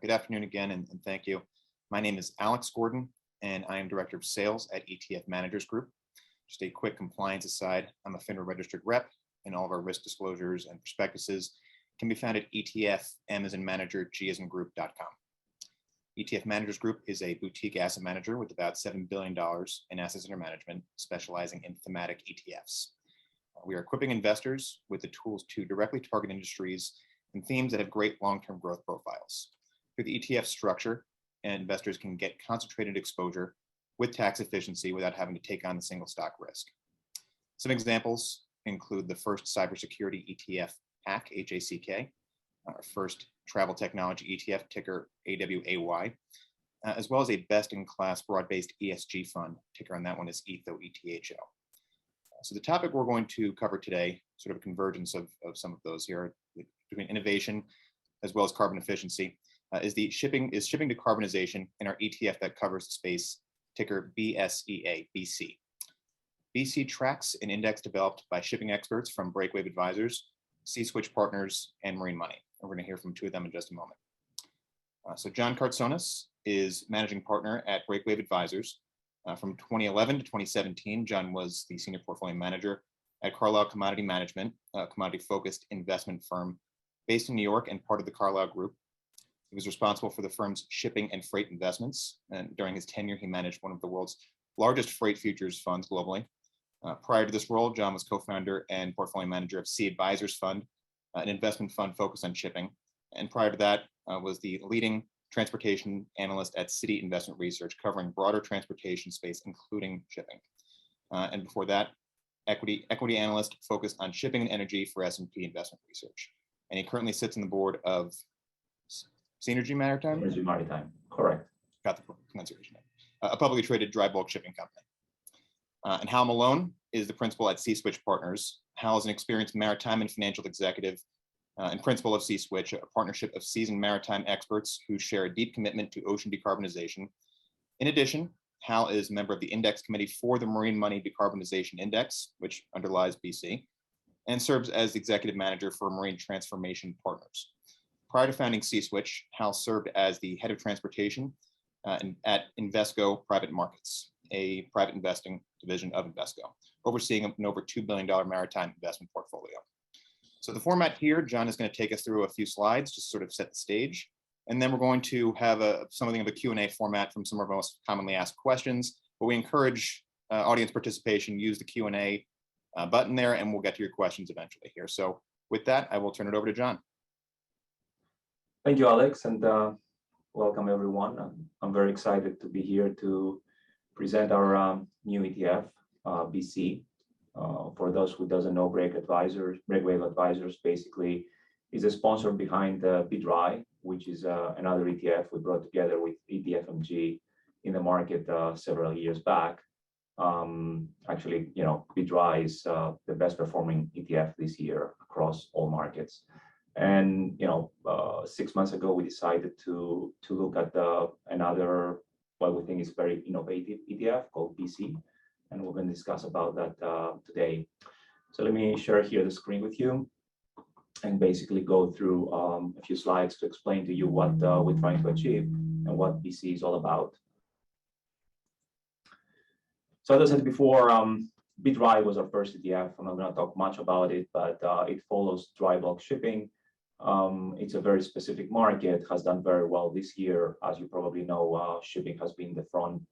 Good afternoon again, and thank you. My name is Alex Gordon, and I am Director of Sales at ETF Managers Group. Just a quick compliance aside, I'm a FINRA registered rep, and all of our risk disclosures and prospectuses can be found at ETFManager.com. ETF Managers Group is a boutique asset manager with about $7 billion in assets under management, specializing in thematic ETFs. We are equipping investors with the tools to directly target industries and themes that have great long-term growth profiles. Through the ETF structure, investors can get concentrated exposure with tax efficiency without having to take on the single stock risk. Some examples include the first cybersecurity ETF, HACK, H-A-C-K, our first travel technology ETF, ticker AWAY, as well as a best-in-class broad-based ESG fund, ticker on that one is ETHO, ETHO. So the topic we're going to cover today, sort of a convergence of some of those here, between innovation as well as carbon efficiency, is shipping decarbonization in our ETF that covers the space, ticker BSEA, BC. BC tracks an index developed by shipping experts from Breakwave Advisors, C-Switch Partners, and Marine Money. And we're going to hear from two of them in just a moment. So John Kartsonas is managing partner at Breakwave Advisors. From 2011 to 2017, John was the senior portfolio manager at Carlyle Commodity Management, a commodity-focused investment firm based in New York and part of the Carlyle Group. He was responsible for the firm's shipping and freight investments. And during his tenure, he managed one of the world's largest freight futures funds globally. Prior to this role, John was co-founder and portfolio manager of isBSEA Fund, an investment fund focused on shipping. And prior to that, was the leading transportation analyst at Citi Investment Research, covering broader transportation space, including shipping. And before that, equity analyst focused on shipping and energy for S&P Investment Research. And he currently sits on the board of Synergy Maritime? Synergy Maritime, correct. Got the pronunciation. A publicly traded dry bulk shipping company. And Harold Malone is the principal at C-Switch Partners. Hal is an experienced maritime and financial executive and principal of C-Switch, a partnership of seasoned maritime experts who share a deep commitment to ocean decarbonization. In addition, Hal is a member of the index committee for the Marine Money Decarbonization Index, which underlies BC, and serves as executive manager for Marine Transformation Partners. Prior to founding C-Switch, Hal served as the head of transportation at Invesco Private Markets, a private investing division of Invesco, overseeing an over $2 billion maritime investment portfolio. So the format here, John is going to take us through a few slides, just sort of set the stage. And then we're going to have something of a Q&A format from some of our most commonly asked questions. But we encourage audience participation. Use the Q&A button there, and we'll get to your questions eventually here. So with that, I will turn it over to John. Thank you, Alex, and welcome everyone. I'm very excited to be here to present our new ETF, BC. For those who doesn't know, Breakwave Advisors basically is a sponsor behind BDRI, which is another ETF we brought together with ETFMG in the market several years back. Actually, BDRI is the best performing ETF this year across all markets. And 6 months ago, we decided to look at another, what we think is very innovative ETF called BC, and we're going to discuss about that today. So let me share here the screen with you and basically go through a few slides to explain to you what we're trying to achieve and what BC is all about. So as I said before, BDRI was our first ETF. I'm not going to talk much about it, but it follows dry bulk shipping. It's a very specific market, has done very well this year. As you probably know, shipping has been the front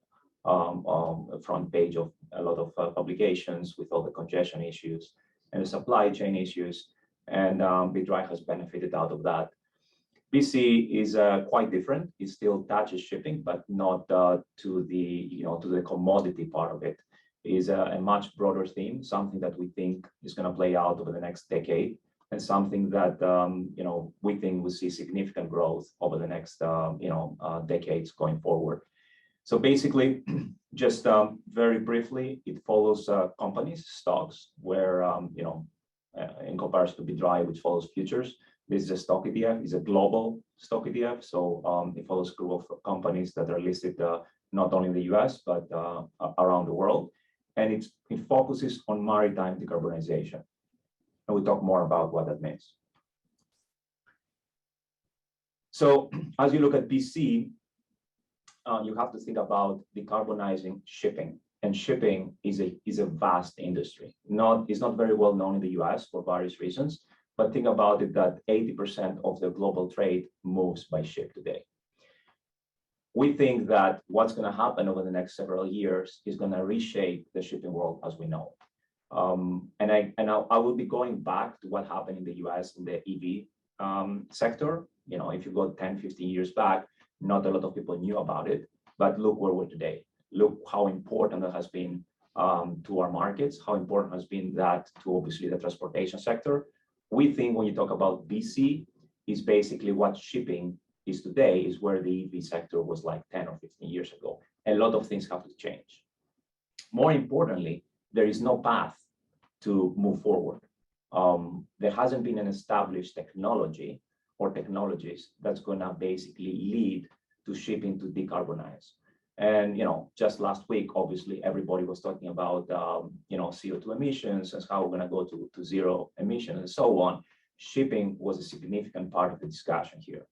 page of a lot of publications with all the congestion issues and the supply chain issues, and BDRI has benefited out of that. BC is quite different. It still touches shipping, but not to the commodity part of it. It is a much broader theme, something that we think is going to play out over the next decade, and something that we think will see significant growth over the next decades going forward. So basically, just very briefly, it follows companies, stocks, where in comparison to BDRI, which follows futures, this is a stock ETF. It's a global stock ETF, so it follows a group of companies that are listed not only in the US but around the world, and it focuses on maritime decarbonization. And we'll talk more about what that means. So as you look at BC, you have to think about decarbonizing shipping. And shipping is a vast industry. It's not very well known in the US for various reasons, but think about it that 80% of the global trade moves by ship today. We think that what's going to happen over the next several years is going to reshape the shipping world as we know. And I will be going back to what happened in the US in the EV sector. You know, if you go 10, 15 years back, not a lot of people knew about it, but look where we're today. Look how important that has been to our markets, how important has been that to obviously the transportation sector. We think when you talk about BC, is basically what shipping is today, is where the EV sector was like 10 or 15 years ago. A lot of things have to change. More importantly, there is no path to move forward. There hasn't been an established technology or technologies that's going to basically lead to shipping to decarbonize. And just last week, obviously, everybody was talking about CO2 emissions and how we're going to go to zero emissions and so on. Shipping was a significant part of the discussion here.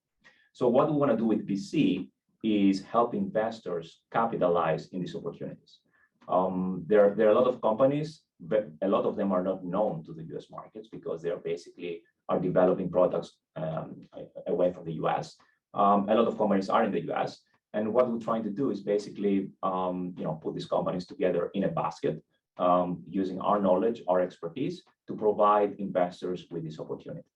So what we want to do with BC is help investors capitalize in these opportunities. There are a lot of companies, but a lot of them are not known to the US markets because they're basically are developing products away from the US. A lot of companies are in the US. And what we're trying to do is basically, put these companies together in a basket, using our knowledge, our expertise to provide investors with this opportunity.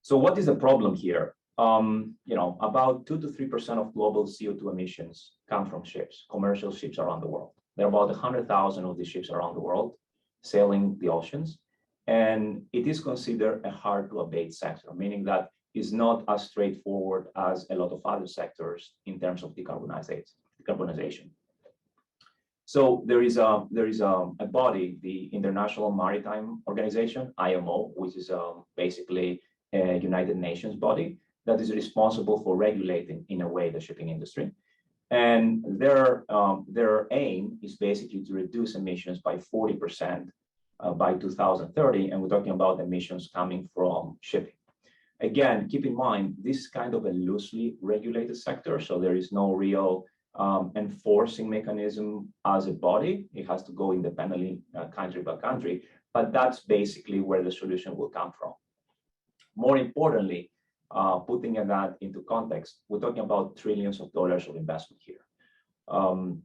So what is the problem here? About 2 to 3% of global CO2 emissions come from ships, commercial ships around the world. There are about 100,000 of these ships around the world sailing the oceans. And it is considered a hard to abate sector, meaning that it's not as straightforward as a lot of other sectors in terms of decarbonization. So there is a body, the International Maritime Organization, IMO, which is basically a United Nations body that is responsible for regulating, in a way, the shipping industry. And their aim is basically to reduce emissions by 40% by 2030, and we're talking about emissions coming from shipping. Again, keep in mind, this is kind of a loosely regulated sector, so there is no real enforcing mechanism as a body. It has to go independently, country by country, but that's basically where the solution will come from. More importantly, putting that into context, we're talking about trillions of dollars of investment here.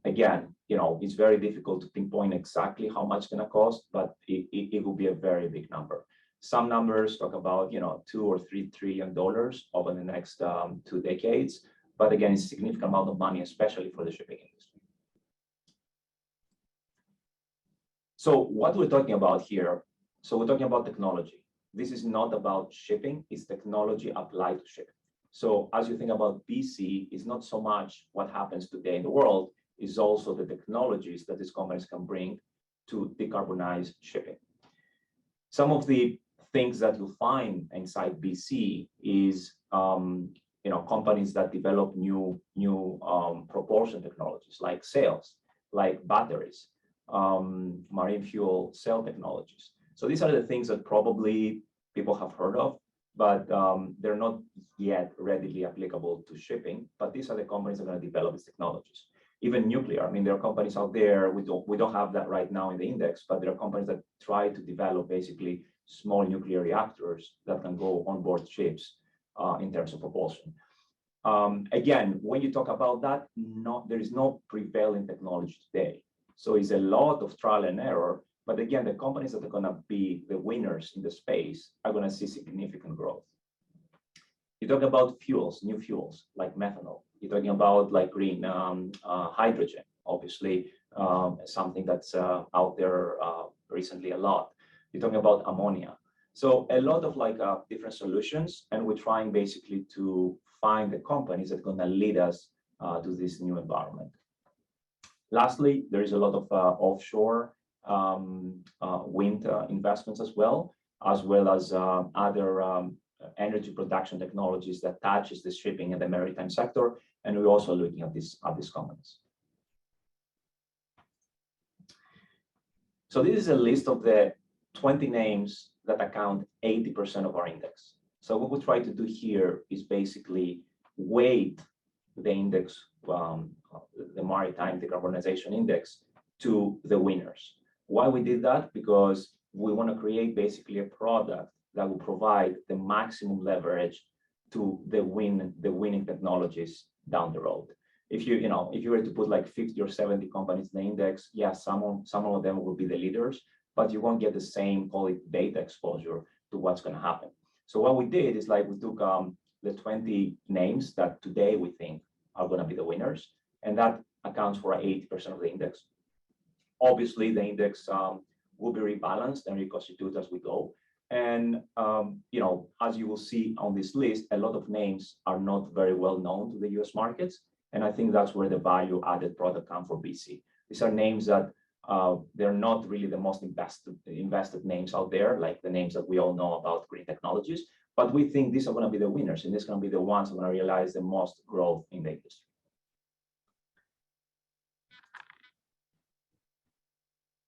Again, it's very difficult to pinpoint exactly how much it's going to cost, but it will be a very big number. Some numbers talk about, $2 or $3 trillion over the next 2 decades. But again, it's a significant amount of money, especially for the shipping industry. So what we're talking about here, so we're talking about technology. This is not about shipping, it's technology applied to shipping. So as you think about BC, it's not so much what happens today in the world, it's also the technologies that these companies can bring to decarbonize shipping. Some of the things that you'll find inside BC is companies that develop new propulsion technologies like sails, like batteries, marine fuel cell technologies. So these are the things that probably people have heard of, but they're not yet readily applicable to shipping. But these are the companies that are going to develop these technologies. Even nuclear. I mean, there are companies out there. We don't have that right now in the index, but there are companies that try to develop basically small nuclear reactors that can go on board ships in terms of propulsion. Again, when you talk about that, there is no prevailing technology today. So it's a lot of trial and error. But again, the companies that are going to be the winners in the space are going to see significant growth. You talk about fuels, new fuels like methanol. You're talking about like green hydrogen, obviously something that's out there recently a lot. You're talking about ammonia. So a lot of different solutions, and we're trying basically to find the companies that are going to lead us to this new environment. Lastly, there is a lot of offshore wind investments as well as other energy production technologies that touches the shipping and the maritime sector, and we're also looking at these companies. So this is a list of the 20 names that account 80% of our index. So what we try to do here is basically weight the index, the maritime decarbonization index, to the winners. Why we did that? Because we want to create basically a product that will provide the maximum leverage to the winning technologies down the road. If you were to put like 50 or 70 companies in the index, yes, some of them will be the leaders, but you won't get the same, call it, data exposure to what's going to happen. So what we did is like we took the 20 names that today we think are going to be the winners, and that accounts for 80% of the index. Obviously, the index will be rebalanced and reconstituted as we go. And as you will see on this list, a lot of names are not very well known to the US markets. And I think that's where the value added product comes for BC. These are names that they're not really the most invested names out there, like the names that we all know about green technologies. But we think these are going to be the winners, and these are going to be the ones who are going to realize the most growth in the industry.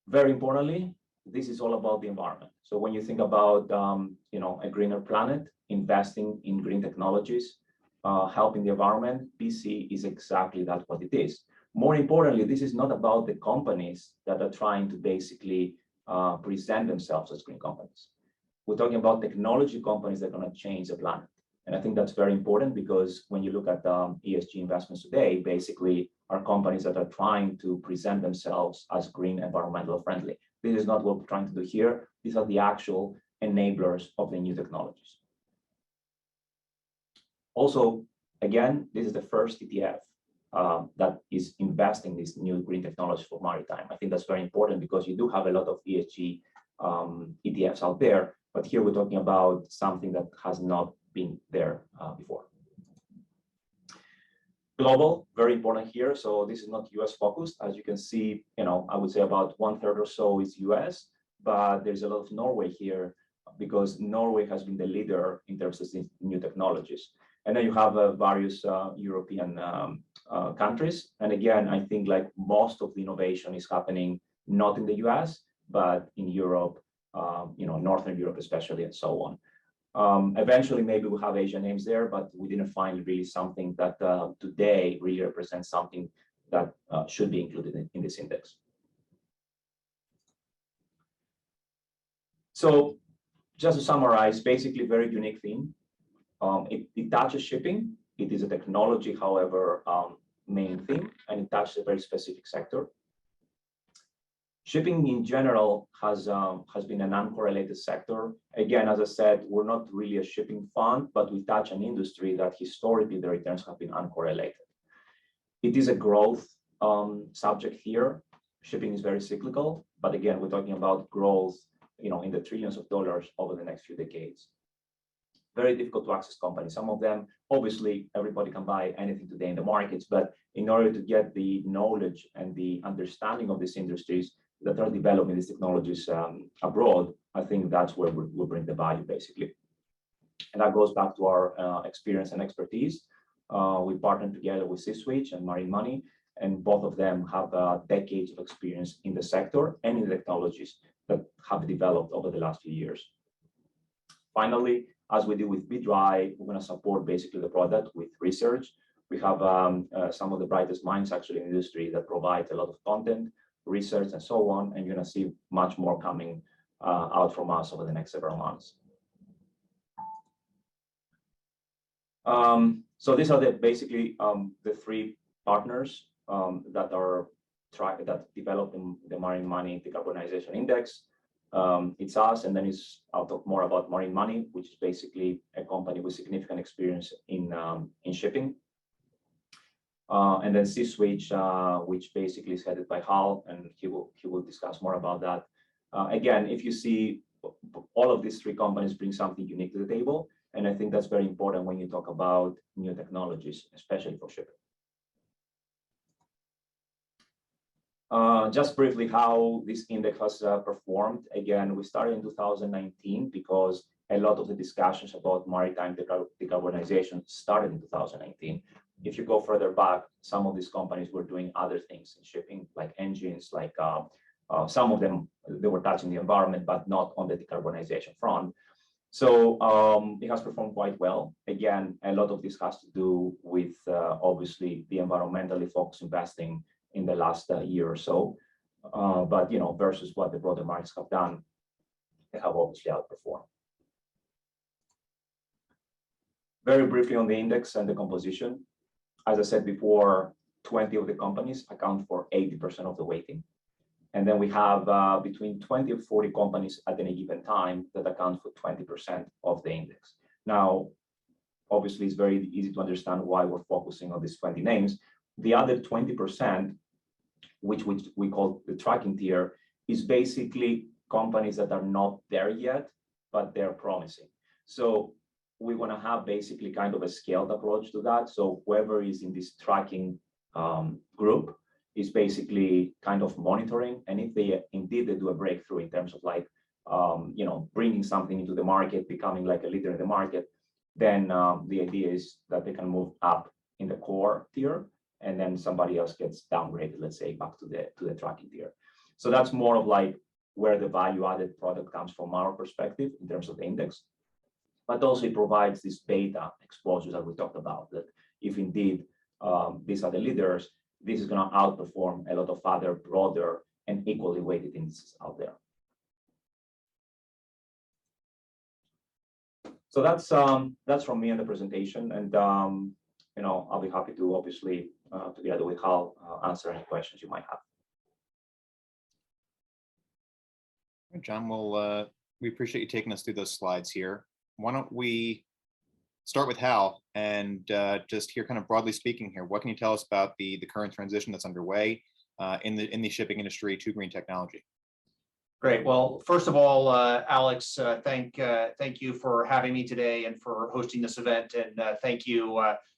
Very importantly, this is all about the environment. So when you think about a greener planet, investing in green technologies, helping the environment, BC is exactly that what it is. More importantly, this is not about the companies that are trying to basically present themselves as green companies. We're talking about technology companies that are going to change the planet. And I think that's very important because when you look at ESG investments today, basically are companies that are trying to present themselves as green, environmental friendly. This is not what we're trying to do here. These are the actual enablers of the new technologies. Also, again, this is the first ETF that is investing these new green technologies for maritime. I think that's very important because you do have a lot of ESG ETFs out there, but here we're talking about something that has not been there before. Global, very important here. So this is not US focused. As you can see, I would say about 1/3 or so is US, but there's a lot of Norway here because Norway has been the leader in terms of these new technologies. And then you have various European countries. And again, I think like most of the innovation is happening not in the US, but in Europe, Northern Europe especially, and so on. Eventually, maybe we'll have Asian names there, but we didn't find really something that today really represents something that should be included in this index. So just to summarize, basically very unique theme. It touches shipping. It is a technology, however, main theme, and it touches a very specific sector. Shipping in general has been an uncorrelated sector. Again, as I said, we're not really a shipping fund, but we touch an industry that historically the returns have been uncorrelated. It is a growth subject here. Shipping is very cyclical, but again, we're talking about growth, in the trillions of dollars over the next few decades. Very difficult to access companies. Some of them, obviously, everybody can buy anything today in the markets, but in order to get the knowledge and the understanding of these industries that are developing these technologies abroad, I think that's where we'll bring the value, basically. And that goes back to our experience and expertise. We partnered together with C-Switch and Marine Money, and both of them have decades of experience in the sector and in the technologies that have developed over the last few years. Finally, as we do with BDRI, we're going to support basically the product with research. We have some of the brightest minds actually in the industry that provide a lot of content, research, and so on, and you're going to see much more coming out from us over the next several months. So these are basically the three partners that develop the Marine Money Decarbonization Index. It's us, and then I'll talk more about Marine Money, which is basically a company with significant experience in shipping. And then C-Switch, which basically is headed by Hal, and he will discuss more about that. Again, if you see all of these three companies bring something unique to the table, and I think that's very important when you talk about new technologies, especially for shipping. Just briefly, how this index has performed. Again, we started in 2019 because a lot of the discussions about maritime decarbonization started in 2019. If you go further back, some of these companies were doing other things in shipping, like engines, like some of them, they were touching the environment, but not on the decarbonization front. So it has performed quite well. Again, a lot of this has to do with obviously the environmentally focused investing in the last year or so. But versus what the broader markets have done, they have obviously outperformed. Very briefly on the index and the composition. As I said before, 20 of the companies account for 80% of the weighting. And then we have between 20 and 40 companies at any given time that account for 20% of the index. Now, obviously, it's very easy to understand why we're focusing on these 20 names. The other 20%, which we call the tracking tier, is basically companies that are not there yet, but they're promising. So we want to have basically kind of a scaled approach to that. So whoever is in this tracking group is basically kind of monitoring, and if they do a breakthrough in terms of like bringing something into the market, becoming like a leader in the market, then the idea is that they can move up in the core tier, and then somebody else gets downgraded, let's say, back to the tracking tier. So that's more of like where the value added product comes from our perspective in terms of the index, but also it provides this beta exposure that we talked about, that if indeed these are the leaders, this is going to outperform a lot of other broader and equally weighted indices out there. So that's from me in the presentation, and I'll be happy to obviously together with Hal answer any questions you might have. John, we appreciate you taking us through those slides here. Why don't we start with Hal and just hear kind of broadly speaking here, what can you tell us about the current transition that's underway in the shipping industry to green technology? Great. Well, first of all, Alex, thank you for having me today and for hosting this event, and thank you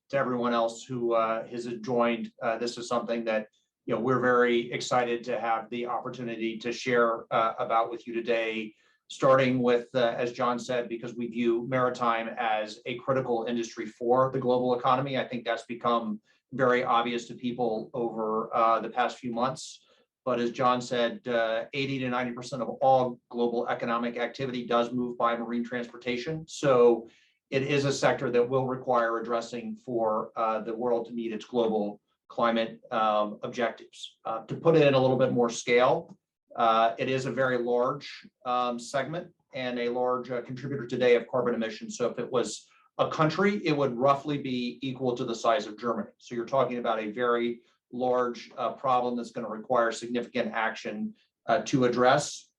to everyone else who has joined. This is something that we're very excited to have the opportunity to share about with you today, starting with, as John said, because we view maritime as a critical industry for the global economy. I think that's become very obvious to people over the past few months. But as John said, 80 to 90% of all global economic activity does move by marine transportation. So it is a sector that will require addressing for the world to meet its global climate objectives. To put it in a little bit more scale, it is a very large segment and a large contributor today of carbon emissions. So if it was a country, it would roughly be equal to the size of Germany. So you're talking about a very large problem that's going to require significant action to address.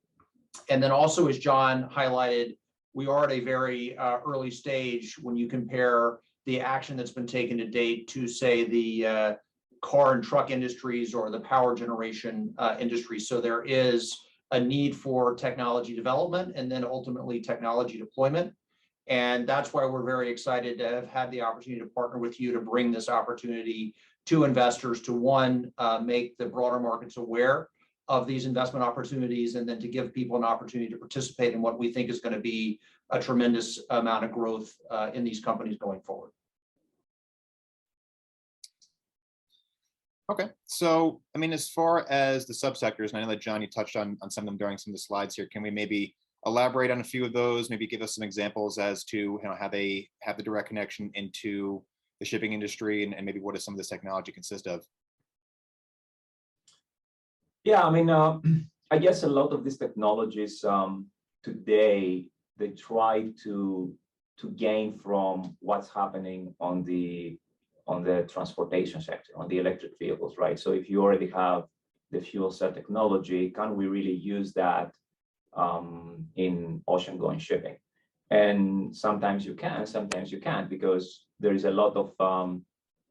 And then also, as John highlighted, we are at a very early stage when you compare the action that's been taken to date to, say, the car and truck industries or the power generation industry. So there is a need for technology development and then ultimately technology deployment. And that's why we're very excited to have had the opportunity to partner with you to bring this opportunity to investors to, one, make the broader markets aware of these investment opportunities, and then to give people an opportunity to participate in what we think is going to be a tremendous amount of growth in these companies going forward. Okay, so I mean, as far as the subsectors, and I know that John, you touched on some of them during some of the slides here, can we maybe elaborate on a few of those, maybe give us some examples as to how they have the direct connection into the shipping industry, and maybe what does some of this technology consist of? Yeah, I mean, I guess a lot of these technologies today, they try to gain from what's happening on the transportation sector, on the electric vehicles, right? So if you already have the fuel cell technology, can we really use that in ocean-going shipping? And sometimes you can, sometimes you can't, because there is a lot of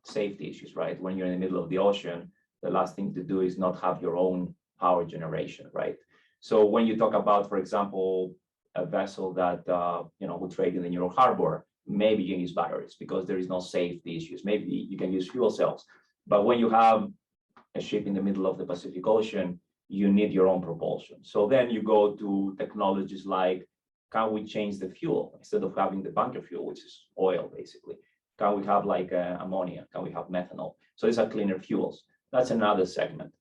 safety issues, right? When you're in the middle of the ocean, the last thing to do is not have your own power generation, right? So when you talk about, for example, a vessel that will trade in the New York harbor, maybe you can use batteries because there is no safety issues. Maybe you can use fuel cells. But when you have a ship in the middle of the Pacific Ocean, you need your own propulsion. So then you go to technologies like, can we change the fuel instead of having the bunker fuel, which is oil, basically? Can we have like ammonia? Can we have methanol? So these are cleaner fuels. That's another segment.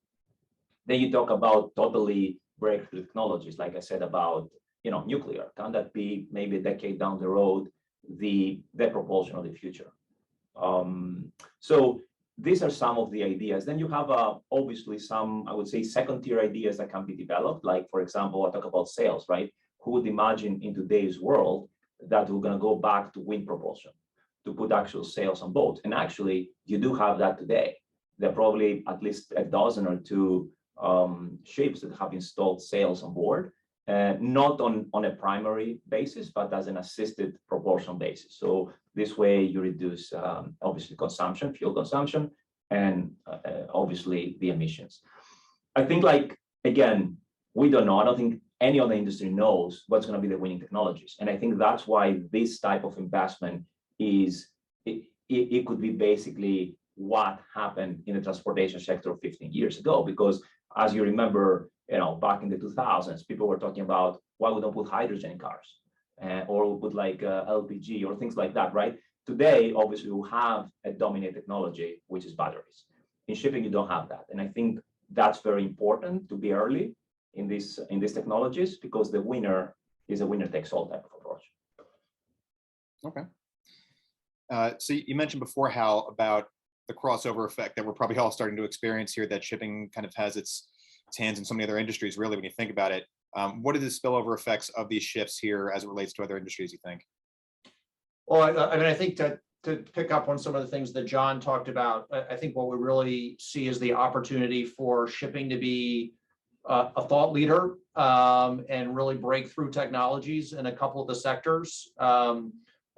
Then you talk about totally breakthrough technologies, like I said, about nuclear? Can that be maybe a decade down the road, the propulsion of the future? So these are some of the ideas. Then you have obviously some, I would say, second-tier ideas that can be developed. Like, for example, I talk about sales, right? Who would imagine in today's world that we're going to go back to wind propulsion, to put actual sails on boats? And actually, you do have that today. There are probably at least a dozen or two ships that have installed sails on board, not on a primary basis, but as an assisted propulsion basis. So this way you reduce obviously consumption, fuel consumption, and obviously the emissions. I think, like, again, we don't know. I don't think any other industry knows what's going to be the winning technologies. And I think that's why this type of investment is, it could be basically what happened in the transportation sector 15 years ago. Because as you remember, back in the 2000s, people were talking about why we don't put hydrogen in cars, or we put like LPG or things like that, right? Today, obviously, we have a dominant technology, which is batteries. In shipping, you don't have that. And I think that's very important to be early in these technologies, because the winner is a winner takes all type of approach. Okay. So you mentioned before, Hal, about the crossover effect that we're probably all starting to experience here, that shipping kind of has its hands in so many other industries, really, when you think about it. What are the spillover effects of these shifts here as it relates to other industries, you think? Well, I mean, I think to pick up on some of the things that John talked about, I think what we really see is the opportunity for shipping to be a thought leader and really breakthrough technologies in a couple of the sectors.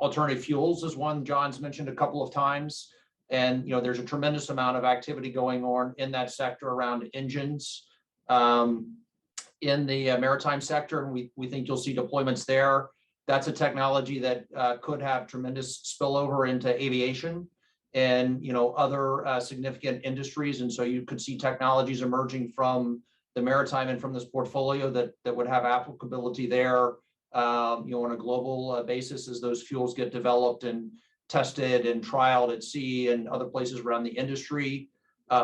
Alternative fuels is one John's mentioned a couple of times. And there's a tremendous amount of activity going on in that sector around engines in the maritime sector, and we think you'll see deployments there. That's a technology that could have tremendous spillover into aviation and other significant industries. And so you could see technologies emerging from the maritime and from this portfolio that would have applicability there, on a global basis, as those fuels get developed and tested and trialed at sea and other places around the industry.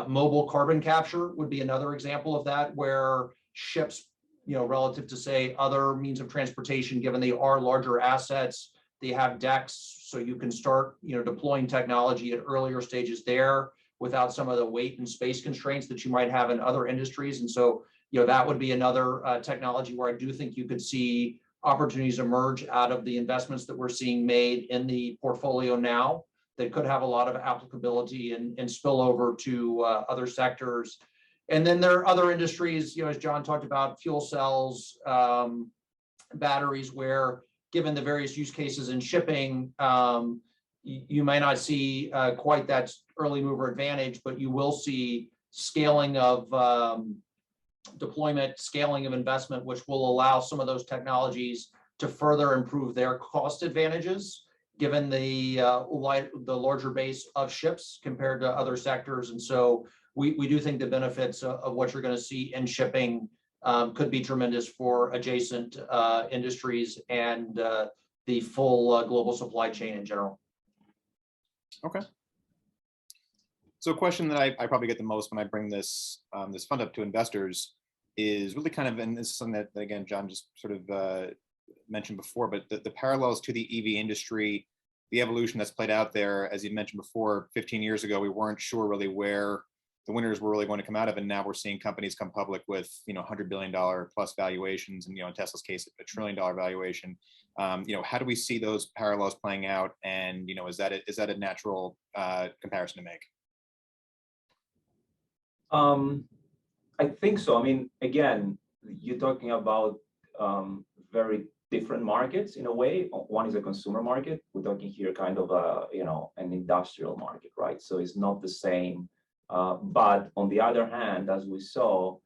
Mobile carbon capture would be another example of that, where ships, relative to, say, other means of transportation, given they are larger assets, they have decks, so you can start, deploying technology at earlier stages there without some of the weight and space constraints that you might have in other industries. And so, that would be another technology where I do think you could see opportunities emerge out of the investments that we're seeing made in the portfolio now that could have a lot of applicability and spill over to other sectors. And then there are other industries, as John talked about, fuel cells, batteries, where, given the various use cases in shipping, you may not see quite that early mover advantage, but you will see scaling of deployment, scaling of investment, which will allow some of those technologies to further improve their cost advantages, given the larger base of ships compared to other sectors. And so we do think the benefits of what you're going to see in shipping could be tremendous for adjacent industries and the full global supply chain in general. Okay. So a question that I probably get the most when I bring this fund up to investors is really kind of, and this is something that, again, John just sort of mentioned before, but the parallels to the EV industry, the evolution that's played out there. As you mentioned before, 15 years ago, we weren't sure really where the winners were really going to come out of, and now we're seeing companies come public with $100 billion plus valuations, and in Tesla's case, $1 trillion valuation. How do we see those parallels playing out, and is that a natural comparison to make? I think so. I mean, again, you're talking about very different markets in a way. One is a consumer market. We're talking here kind of an industrial market, right? So it's not the same. But on the other hand, as we saw,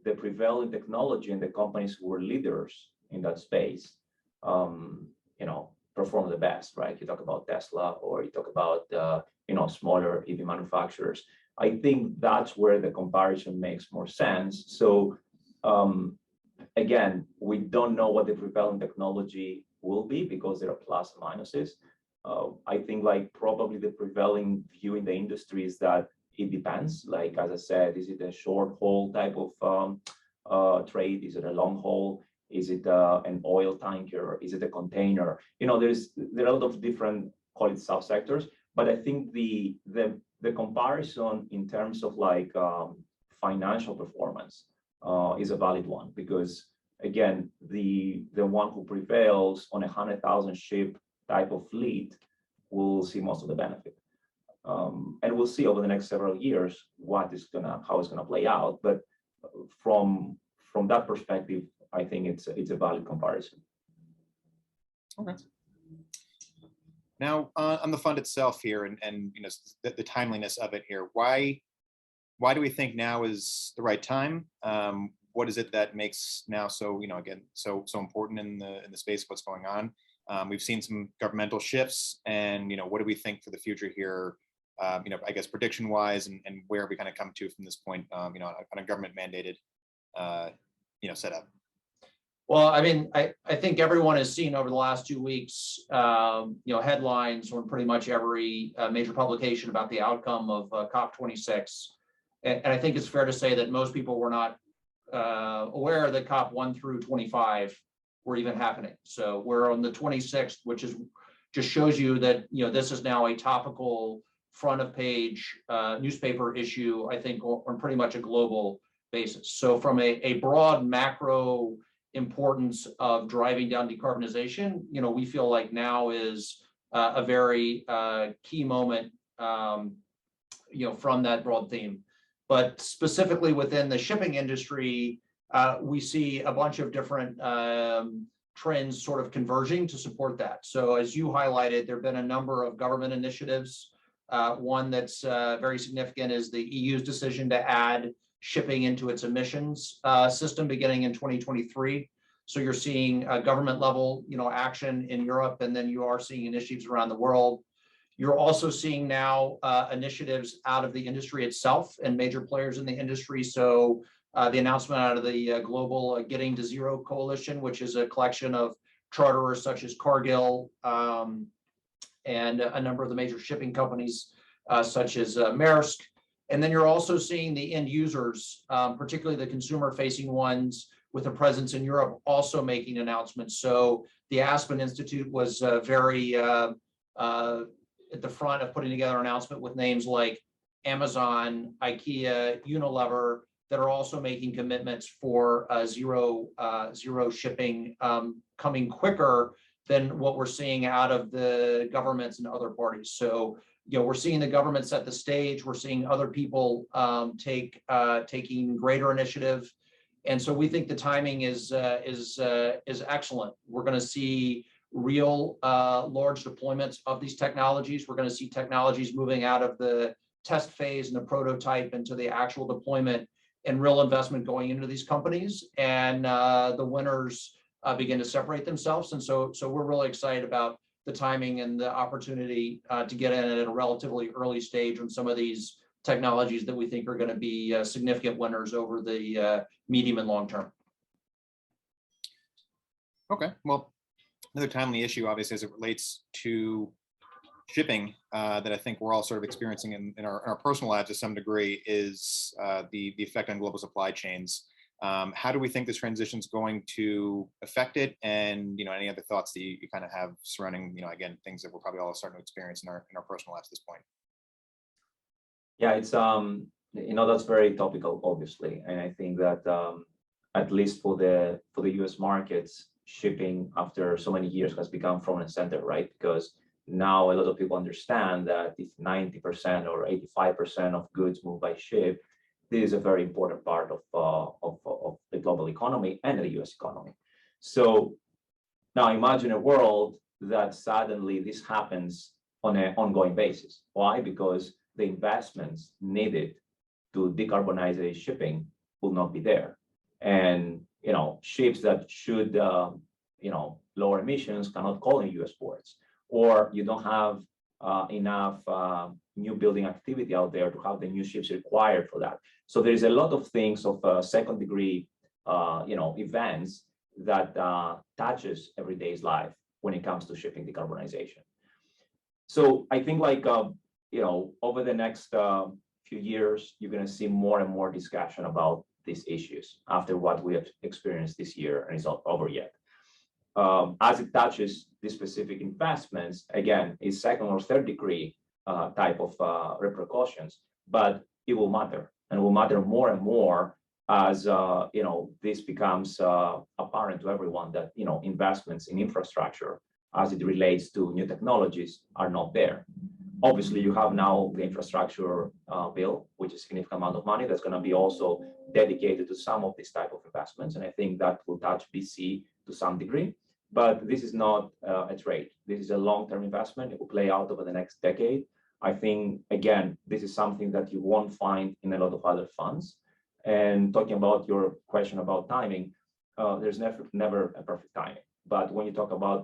the prevailing technology and the companies who were leaders in that space, perform the best, right? You talk about Tesla, or you talk about smaller EV manufacturers. I think that's where the comparison makes more sense. So again, we don't know what the prevailing technology will be, because there are plus and minuses. I think, like, probably the prevailing view in the industry is that it depends. Like, as I said, is it a short haul type of trade? Is it a long haul? Is it an oil tanker? Is it a container? There are a lot of different, call it subsectors, but I think the comparison in terms of like financial performance is a valid one, because again, the one who prevails on 100,000 ship type of fleet will see most of the benefit. And we'll see over the next several years how it's gonna play out. But from that perspective, I think it's a valid comparison. Okay. Now on the fund itself here, and the timeliness of it here, why do we think now is the right time? What is it that makes now so so important in the space of what's going on? We've seen some governmental shifts, and what do we think for the future here? I guess prediction wise, and where we kind of come to from this point, on a government mandated setup. Well, I mean, I think everyone has seen over the last 2 weeks, headlines on pretty much every major publication about the outcome of COP26. And I think it's fair to say that most people were not aware that COP 1 through 25 were even happening. So we're on the 26th, which just shows you that, this is now a topical front of page newspaper issue, I think, on pretty much a global basis. So from a broad macro importance of driving down decarbonization, we feel like now is a very key moment, from that broad theme. But specifically within the shipping industry, we see a bunch of different trends sort of converging to support that. So as you highlighted, there have been a number of government initiatives. One that's very significant is the EU's decision to add shipping into its emissions system beginning in 2023. So you're seeing government level, action in Europe, and then you are seeing initiatives around the world. You're also seeing now initiatives out of the industry itself and major players in the industry. So the announcement out of the global Getting to Zero Coalition, which is a collection of charterers such as Cargill and a number of the major shipping companies such as Maersk. And then you're also seeing the end users, particularly the consumer-facing ones with a presence in Europe, also making announcements. So the Aspen Institute was very at the front of putting together an announcement with names like Amazon, IKEA, Unilever, that are also making commitments for zero shipping coming quicker than what we're seeing out of the governments and other parties. So we're seeing the government set the stage. We're seeing other people taking greater initiative, and so we think the timing is excellent. We're going to see real large deployments of these technologies. We're going to see technologies moving out of the test phase and the prototype into the actual deployment, and real investment going into these companies, and the winners begin to separate themselves. And so we're really excited about the timing and the opportunity to get in at a relatively early stage on some of these technologies that we think are going to be significant winners over the medium and long term. Okay, well, another timely issue, obviously, as it relates to shipping that I think we're all sort of experiencing in our personal lives to some degree is the effect on global supply chains. How do we think this transition is going to affect it? And any other thoughts that you kind of have surrounding again, things that we're probably all starting to experience in our personal lives at this point? Yeah, it's that's very topical, obviously, and I think that at least for the U.S. markets, shipping after so many years has become front and center, right? Because now a lot of people understand that if 90% or 85% of goods move by ship, this is a very important part of the global economy and the U.S. economy. So now imagine a world that suddenly this happens on an ongoing basis. Why? Because the investments needed to decarbonize shipping will not be there. And ships that should lower emissions cannot call in U.S. ports, or you don't have enough new building activity out there to have the new ships required for that. So there's a lot of things of second degree, events that touches everyday's life when it comes to shipping decarbonization. So I think over the next few years, you're going to see more and more discussion about these issues after what we have experienced this year, and it's not over yet. As it touches these specific investments, again, it's second or third degree type of repercussions, but it will matter, and will matter more and more as this becomes apparent to everyone that investments in infrastructure as it relates to new technologies are not there. Obviously, you have now the infrastructure bill, which is a significant amount of money that's going to be also dedicated to some of these type of investments, and I think that will touch BC to some degree. But this is not a trade. This is a long-term investment. It will play out over the next decade. I think, again, this is something that you won't find in a lot of other funds. And talking about your question about timing, there's never a perfect timing. But when you talk about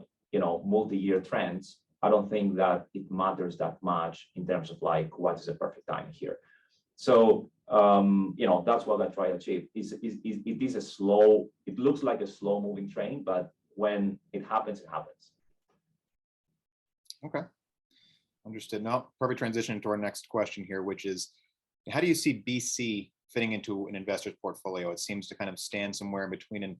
multi-year trends, I don't think that it matters that much in terms of like what is a perfect time here. So that's what I try to achieve. It is a slow. It looks like a slow-moving train, but when it happens, it happens. Okay, understood. Now, perfect transition to our next question here, which is, how do you see BC fitting into an investor's portfolio? It seems to kind of stand somewhere in between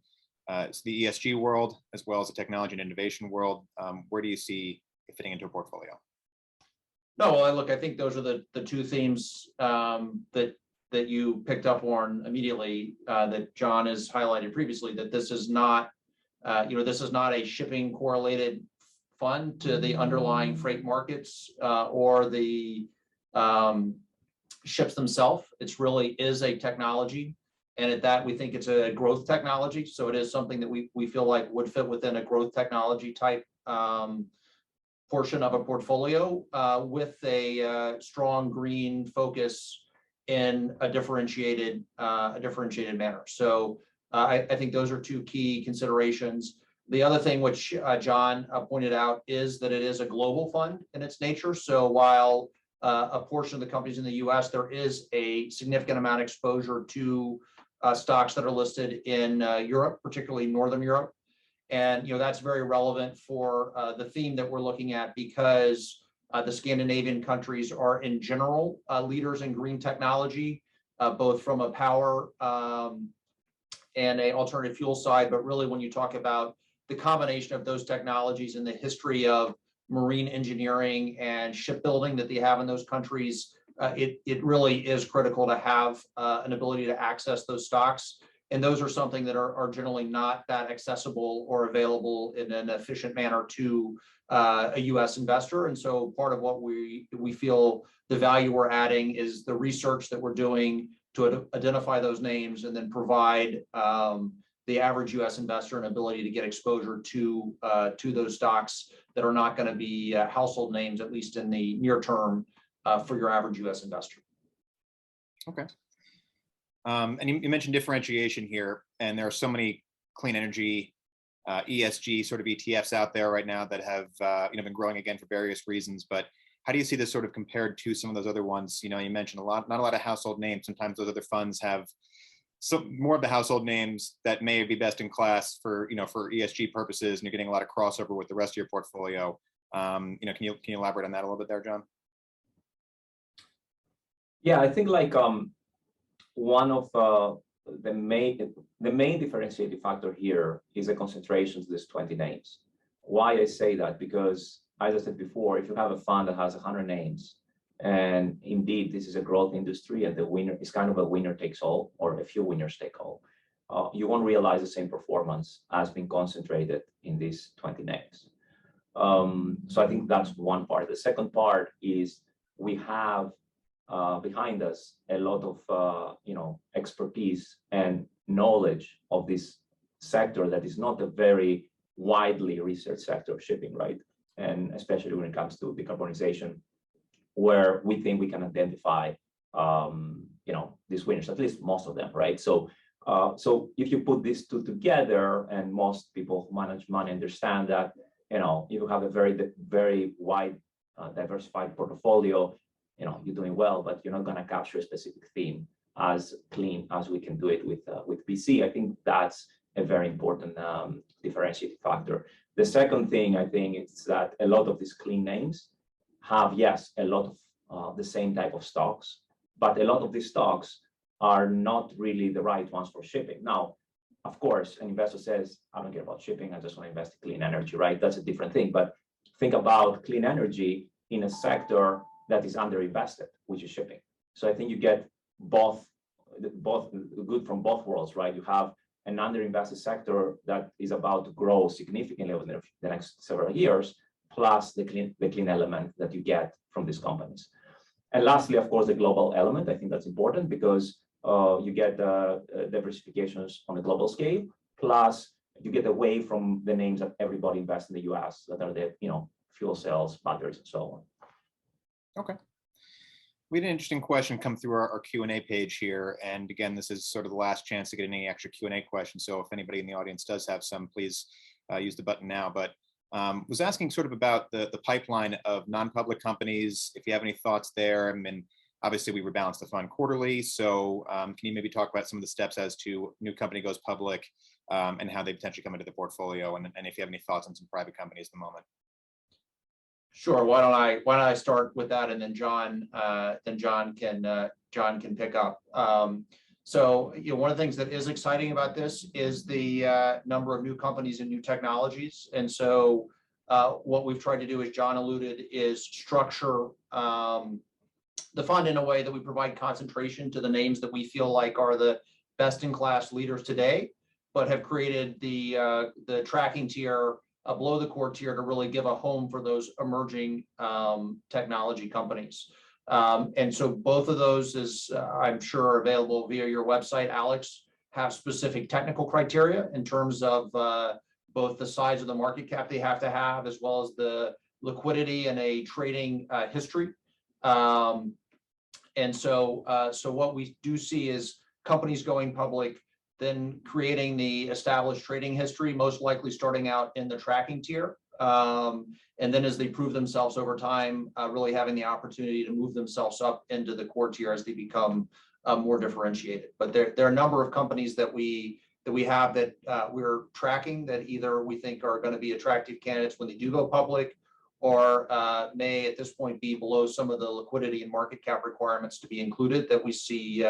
the ESG world as well as the technology and innovation world. Where do you see it fitting into a portfolio? No, well, look, I think those are the two themes that you picked up on immediately, that John has highlighted previously, that this is not a shipping correlated fund to the underlying freight markets or the ships themselves. It really is a technology, and at that we think it's a growth technology. So it is something that we feel like would fit within a growth technology type portion of a portfolio with a strong green focus in a differentiated manner. So I think those are two key considerations. The other thing which John pointed out is that it is a global fund in its nature. So while a portion of the companies in the US, there is a significant amount of exposure to stocks that are listed in Europe, particularly Northern Europe. And that's very relevant for the theme that we're looking at, because the Scandinavian countries are in general leaders in green technology, both from a power and a alternative fuel side. But really, when you talk about the combination of those technologies and the history of marine engineering and shipbuilding that they have in those countries, it really is critical to have an ability to access those stocks. And those are something that are generally not that accessible or available in an efficient manner to a US investor. And so part of what we feel the value we're adding is the research that we're doing to identify those names and then provide the average US investor an ability to get exposure to those stocks that are not going to be household names, at least in the near term, for your average US investor. Okay. And you mentioned differentiation here, and there are so many clean energy, ESG sort of ETFs out there right now that have been growing again for various reasons. But how do you see this sort of compared to some of those other ones? You mentioned not a lot of household names. Sometimes those other funds have some more of the household names that may be best in class for for ESG purposes, and you're getting a lot of crossover with the rest of your portfolio. Can you elaborate on that a little bit there, John? Yeah, I think like one of the main differentiating factor here is the concentration of these 20 names. Why I say that? Because as I said before, if you have a fund that has 100 names, and indeed this is a growth industry, and the winner is kind of a winner takes all, or a few winners take all, you won't realize the same performance as being concentrated in these 20 names. So I think that's one part. The second part is we have behind us a lot of expertise and knowledge of this sector that is not a very widely researched sector of shipping, right? And especially when it comes to decarbonization, where we think we can identify these winners, at least most of them, right? So if you put these two together, and most people who manage money understand that you have a very wide diversified portfolio, you're doing well, but you're not going to capture a specific theme as clean as we can do it with BC. I think that's a very important differentiating factor. The second thing I think is that a lot of these clean names have, yes, a lot of the same type of stocks, but a lot of these stocks are not really the right ones for shipping. Now, of course, an investor says, I don't care about shipping, I just want to invest in clean energy, right? That's a different thing. But think about clean energy in a sector that is underinvested, which is shipping. So I think you get both good from both worlds, right? You have an underinvested sector that is about to grow significantly over the next several years, plus the clean element that you get from these companies. And lastly, of course, the global element. I think that's important because you get diversifications on a global scale, plus you get away from the names that everybody invests in the US that are the fuel cells, batteries, and so on. Okay. We had an interesting question come through our Q&A page here. And again, this is sort of the last chance to get any extra Q&A questions. So if anybody in the audience does have some, please use the button now. But was asking sort of about the pipeline of non-public companies, if you have any thoughts there. I mean, obviously we rebalance the fund quarterly. So can you maybe talk about some of the steps as to new company goes public and how they potentially come into the portfolio, and if you have any thoughts on some private companies at the moment? Sure. Why don't I start with that, and then John can pick up. So one of the things that is exciting about this is the number of new companies and new technologies. And so what we've tried to do, as John alluded, is structure the fund in a way that we provide concentration to the names that we feel like are the best-in-class leaders today, but have created the tracking tier below the core tier to really give a home for those emerging technology companies. And so both of those, is I'm sure, are available via your website, Alex, have specific technical criteria in terms of both the size of the market cap they have to have, as well as the liquidity and a trading history. And so what we do see is companies going public, then creating the established trading history, most likely starting out in the tracking tier. And then as they prove themselves over time, really having the opportunity to move themselves up into the core tier as they become more differentiated. But there are a number of companies that we have that we're tracking that either we think are going to be attractive candidates when they do go public, or may at this point be below some of the liquidity and market cap requirements to be included, that we see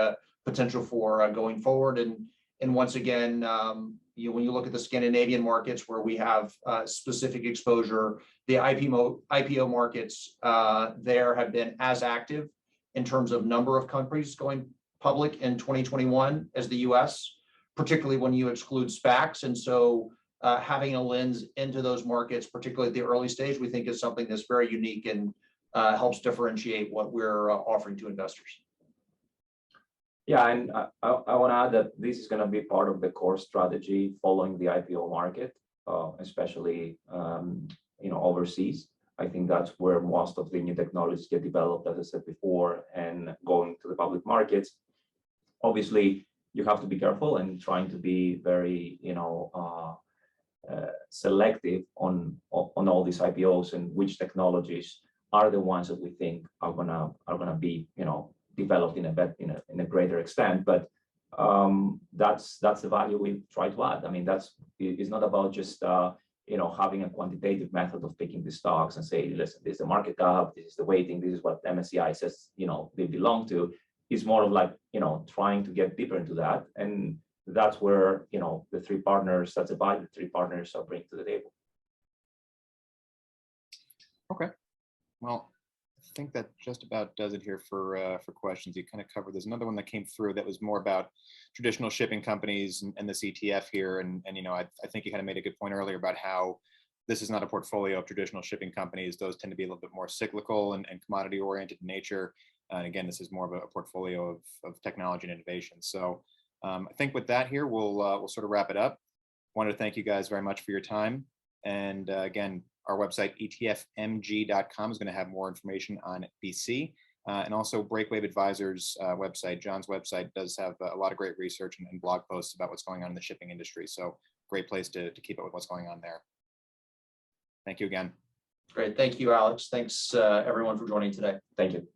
potential for going forward. And once again, when you look at the Scandinavian markets where we have specific exposure, the IPO markets there have been as active in terms of number of companies going public in 2021 as the US, particularly when you exclude SPACs. And so having a lens into those markets, particularly at the early stage, we think is something that's very unique and helps differentiate what we're offering to investors. Yeah, and I want to add that this is going to be part of the core strategy following the IPO market, especially overseas. I think that's where most of the new technologies get developed, as I said before, and going to the public markets. Obviously, you have to be careful and trying to be very, selective on all these IPOs and which technologies are the ones that we think are gonna be, developed in a greater extent. But that's the value we try to add. I mean, it's not about just having a quantitative method of picking the stocks and say, listen, this is the market cap, this is the weighting, this is what MSCI says they belong to. It's more of like trying to get deeper into that, and that's where the three partners, that's the value the three partners are bringing to the table. Okay, well, I think that just about does it here for questions. You kind of covered. There's another one that came through that was more about traditional shipping companies and this ETF here, and I think you kind of made a good point earlier about how this is not a portfolio of traditional shipping companies. Those tend to be a little bit more cyclical and commodity oriented in nature. And again, this is more of a portfolio of technology and innovation. So I think with that here, we'll sort of wrap it up. Wanted to thank you guys very much for your time. And again, our website, ETFMG.com, is going to have more information on BC. And also Breakwave Advisors website, John's website, does have a lot of great research and blog posts about what's going on in the shipping industry. So great place to keep up with what's going on there. Thank you again. Great. Thank you, Alex. Thanks, everyone, for joining today. Thank you.